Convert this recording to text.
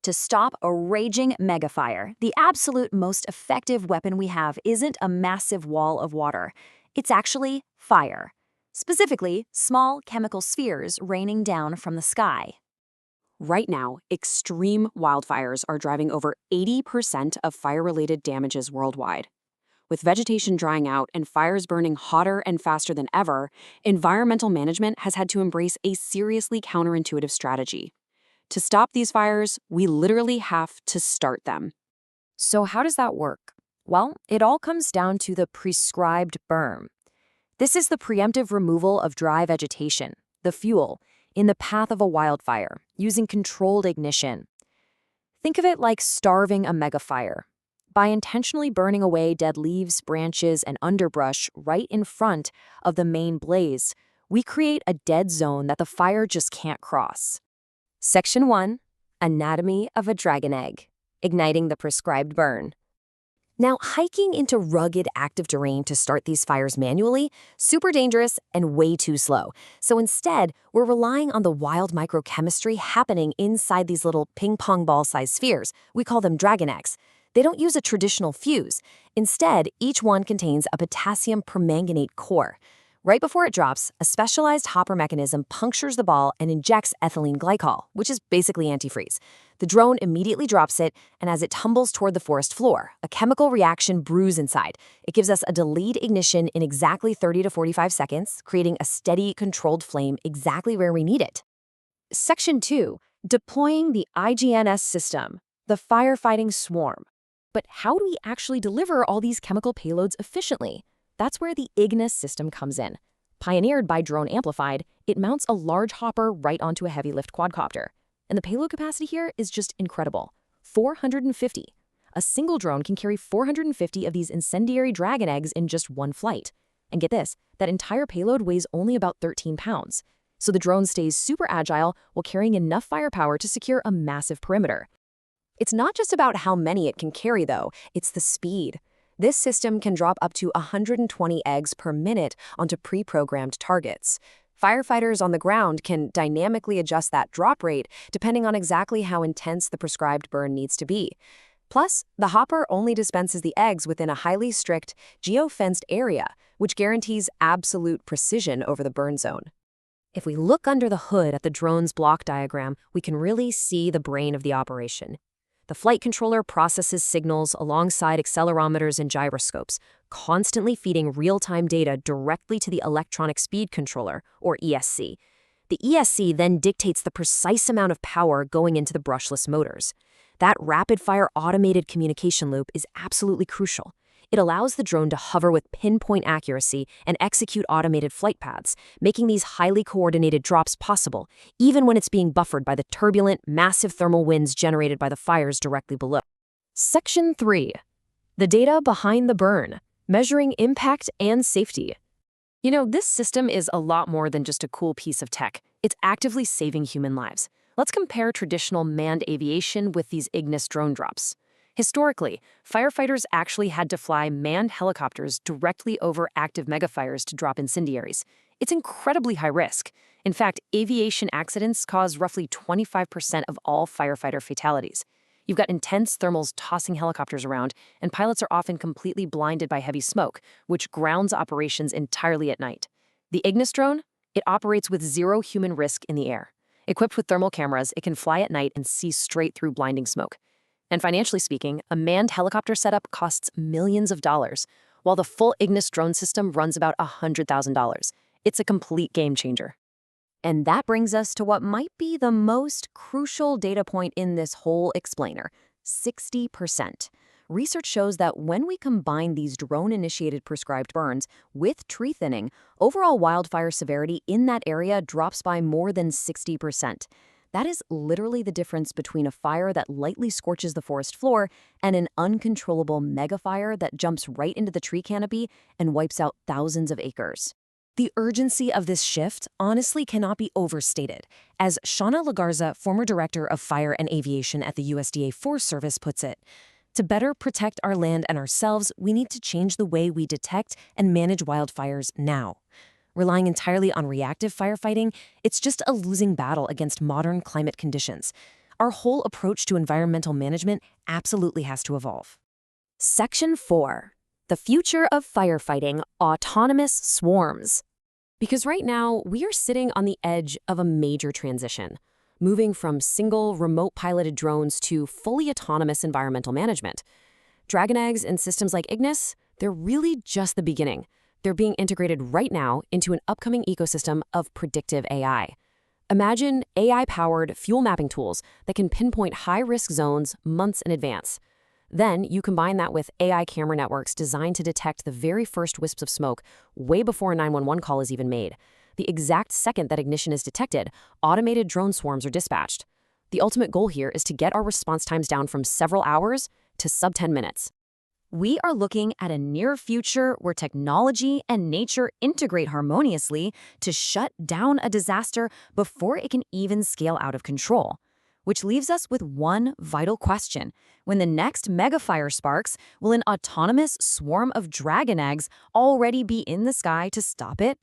To stop a raging megafire, the absolute most effective weapon we have isn't a massive wall of water. It's actually fire. Specifically, small chemical spheres raining down from the sky. Right now, extreme wildfires are driving over 80% of fire-related damages worldwide. With vegetation drying out and fires burning hotter and faster than ever, environmental management has had to embrace a seriously counterintuitive strategy. To stop these fires, we literally have to start them. So how does that work? Well, it all comes down to the prescribed burn. This is the preemptive removal of dry vegetation, the fuel, in the path of a wildfire, using controlled ignition. Think of it like starving a megafire. By intentionally burning away dead leaves, branches, and underbrush right in front of the main blaze, we create a dead zone that the fire just can't cross. Section 1. Anatomy of a dragon egg. Igniting the prescribed burn. Now, hiking into rugged, active terrain to start these fires manually, super dangerous and way too slow. So instead, we're relying on the wild microchemistry happening inside these little ping-pong-ball-sized spheres. We call them dragon eggs. They don't use a traditional fuse. Instead, each one contains a potassium permanganate core. Right before it drops, a specialized hopper mechanism punctures the ball and injects ethylene glycol, which is basically antifreeze. The drone immediately drops it, and as it tumbles toward the forest floor, a chemical reaction brews inside. It gives us a delayed ignition in exactly 30 to 45 seconds, creating a steady, controlled flame exactly where we need it. Section 2. Deploying the IGNIS system, the firefighting swarm. But how do we actually deliver all these chemical payloads efficiently? That's where the IGNIS system comes in. Pioneered by Drone Amplified, it mounts a large hopper right onto a heavy-lift quadcopter. And the payload capacity here is just incredible. 450. A single drone can carry 450 of these incendiary dragon eggs in just one flight. And get this, that entire payload weighs only about 13 pounds. So the drone stays super agile while carrying enough firepower to secure a massive perimeter. It's not just about how many it can carry, though. It's the speed. This system can drop up to 120 eggs per minute onto pre-programmed targets. Firefighters on the ground can dynamically adjust that drop rate depending on exactly how intense the prescribed burn needs to be. Plus, the hopper only dispenses the eggs within a highly strict, geo-fenced area, which guarantees absolute precision over the burn zone. If we look under the hood at the drone's block diagram, we can really see the brain of the operation. The flight controller processes signals alongside accelerometers and gyroscopes, constantly feeding real-time data directly to the electronic speed controller, or ESC. The ESC then dictates the precise amount of power going into the brushless motors. That rapid-fire automated communication loop is absolutely crucial. It allows the drone to hover with pinpoint accuracy and execute automated flight paths, making these highly coordinated drops possible, even when it's being buffered by the turbulent, massive thermal winds generated by the fires directly below. Section 3. The data behind the burn, measuring impact and safety. This system is a lot more than just a cool piece of tech. It's actively saving human lives. Let's compare traditional manned aviation with these IGNIS drone drops. Historically, firefighters actually had to fly manned helicopters directly over active megafires to drop incendiaries. It's incredibly high risk. In fact, aviation accidents cause roughly 25% of all firefighter fatalities. You've got intense thermals tossing helicopters around, and pilots are often completely blinded by heavy smoke, which grounds operations entirely at night. The IGNIS drone? It operates with zero human risk in the air. Equipped with thermal cameras, it can fly at night and see straight through blinding smoke. And financially speaking, a manned helicopter setup costs millions of dollars, while the full IGNIS drone system runs about $100,000. It's a complete game changer. And that brings us to what might be the most crucial data point in this whole explainer: 60%. Research shows that when we combine these drone-initiated prescribed burns with tree thinning, overall wildfire severity in that area drops by more than 60%. That is literally the difference between a fire that lightly scorches the forest floor and an uncontrollable megafire that jumps right into the tree canopy and wipes out thousands of acres. The urgency of this shift honestly cannot be overstated. As Shauna Lagarza, former director of fire and aviation at the USDA Forest Service, puts it, to better protect our land and ourselves, we need to change the way we detect and manage wildfires now. Relying entirely on reactive firefighting, it's just a losing battle against modern climate conditions. our whole approach to environmental management absolutely has to evolve. Section 4. The future of firefighting, autonomous swarms. Because right now, we are sitting on the edge of a major transition, moving from single, remote-piloted drones to fully autonomous environmental management. Dragon eggs and systems like IGNIS, they're really just the beginning. They're being integrated right now into an upcoming ecosystem of predictive AI. Imagine AI-powered fuel mapping tools that can pinpoint high-risk zones months in advance. Then you combine that with AI camera networks designed to detect the very first wisps of smoke way before a 911 call is even made. The exact second that ignition is detected, automated drone swarms are dispatched. The ultimate goal here is to get our response times down from several hours to sub-10 minutes. We are looking at a near future where technology and nature integrate harmoniously to shut down a disaster before it can even scale out of control. Which leaves us with one vital question. When the next megafire sparks, will an autonomous swarm of dragon eggs already be in the sky to stop it?